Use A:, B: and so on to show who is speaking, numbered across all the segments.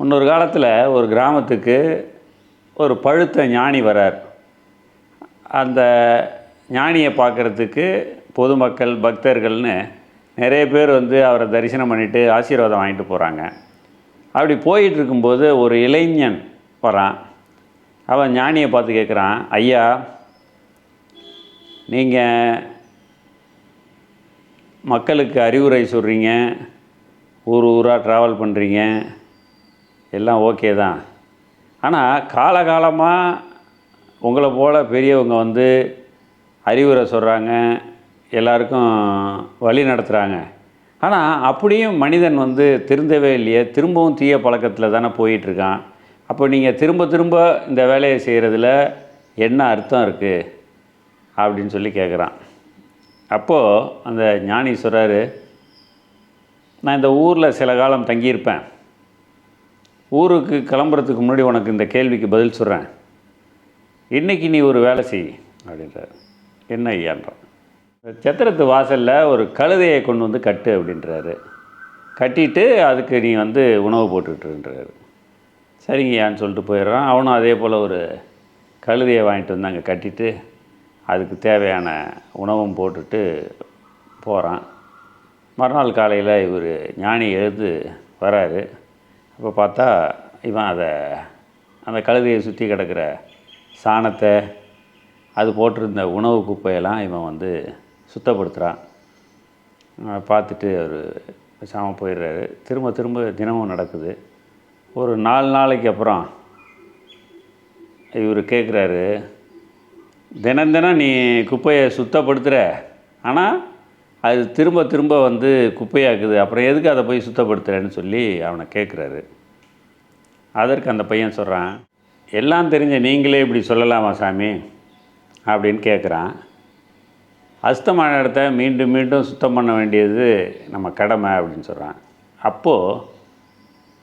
A: முன்னொரு காலத்தில் ஒரு கிராமத்துக்கு ஒரு பழுத்த ஞானி வரார். அந்த ஞானியை பார்க்குறதுக்கு பொதுமக்கள் பக்தர்கள்னு நிறைய பேர் வந்து அவரை தரிசனம் பண்ணிவிட்டு ஆசீர்வாதம் வாங்கிட்டு போகிறாங்க. அப்படி போயிட்டு இருக்கும்போது ஒரு இளைஞன் வரான். அவன் ஞானியை பார்த்து கேட்குறான், ஐயா, நீங்கள் மக்களுக்கு அறிவுரை சொல்கிறீங்க, ஊர் ஊராக ட்ராவல் பண்ணுறீங்க, எல்லாம் ஓகே தான். ஆனால் காலகாலமாக உங்களை போல் பெரியவங்க வந்து அறிவுரை சொல்கிறாங்க, எல்லாருக்கும் வழி நடத்துகிறாங்க. ஆனால் அப்படியும் மனிதன் வந்து திருந்தவே இல்லையே, திரும்பவும் தீய பழக்கத்தில் தானே போயிட்டுருக்கான். அப்போ நீங்கள் திரும்ப திரும்ப இந்த வேலையை செய்கிறதுல என்ன அர்த்தம் இருக்குது அப்படின்னு சொல்லி கேட்குறான். அப்போது அந்த ஞானி சொல்கிறாரு, நான் இந்த ஊரில் சில காலம் தங்கியிருப்பேன். ஊருக்கு கிளம்புறதுக்கு முன்னாடி உனக்கு இந்த கேள்விக்கு பதில் சொல்கிறேன். இன்றைக்கி நீ ஒரு வேலை செய் அப்படின்றார். என்ன ஐயான்றான். சத்திரத்து வாசலில் ஒரு கழுதையை கொண்டு வந்து கட்டு அப்படின்றாரு. கட்டிட்டு அதுக்கு நீ வந்து உணவு போட்டுக்கிட்டுன்றாரு. சரிங்கய்யான்னு சொல்லிட்டு போயிடுறான். அவனும் அதே போல் ஒரு கழுதையை வாங்கிட்டு வந்து அங்கே கட்டிட்டு அதுக்கு தேவையான உணவும் போட்டுட்டு போகிறான். மறுநாள் காலையில் இவர் ஞானி எழுந்து வராரு. அப்போ பார்த்தா இவன் அந்த கழுதையை சுற்றி கிடக்கிற சாணத்தை, அது போட்டிருந்த உணவு குப்பையெல்லாம் இவன் வந்து சுத்தப்படுத்துகிறான். பார்த்துட்டு அவர் பேசாமல் போயிடுறாரு. திரும்ப திரும்ப தினமும் நடக்குது. ஒரு 4 நாளைக்கு அப்புறம் இவர் கேட்குறாரு, தினம் தினம் நீ குப்பையை சுத்தப்படுத்துகிற, ஆனால் அது திரும்ப திரும்ப வந்து குப்பையாக்குது, அப்புறம் எதுக்கு அதை போய் சுத்தப்படுத்துகிறேன்னு சொல்லி அவனை கேட்குறாரு. அதற்கு அந்த பையன் சொல்கிறான், எல்லாம் தெரிஞ்ச நீங்களே இப்படி சொல்லலாமா சாமி அப்படின்னு கேட்குறான். அசுத்தமான இடத்த மீண்டும் மீண்டும் சுத்தம் பண்ண வேண்டியது நம்ம கடமை அப்படின்னு சொல்கிறான். அப்போது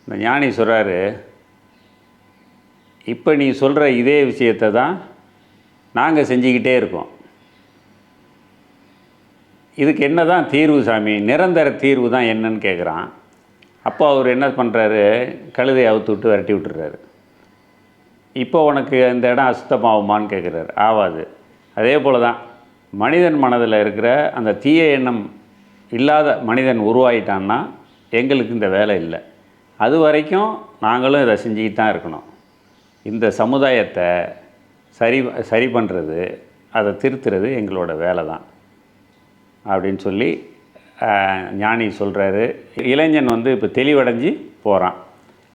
A: இந்த ஞானி சொல்கிறாரு, இப்போ நீ சொல்கிற இதே விஷயத்தை தான் நாங்கள் செஞ்சுக்கிட்டே இருக்கோம். இதுக்கு என்ன தான் தீர்வு சாமி, நிரந்தர தீர்வு தான் என்னன்னு கேட்குறான். அப்போ அவர் என்ன பண்ணுறாரு, கழுதையை அவுத்து விட்டு விரட்டி விட்டுறாரு. இப்போ உனக்கு இந்த இடம் அசுத்தமாகுமான்னு கேட்குறாரு. ஆகாது. அதே போல் தான் மனிதன் மனதில் இருக்கிற அந்த தீய எண்ணம் இல்லாத மனிதன் உருவாயிட்டான்னா எங்களுக்கு இந்த வேலை இல்லை. அது வரைக்கும் நாங்களும் இதை செஞ்சுக்கிட்டு தான் இருக்கணும். இந்த சமுதாயத்தை சரி பண்ணுறது, அதை திருத்துறது எங்களோட வேலை தான் அப்படின்னு சொல்லி ஞானி சொல்கிறாரு. இளைஞன் வந்து இப்போ தெளிவடைஞ்சு போகிறான்.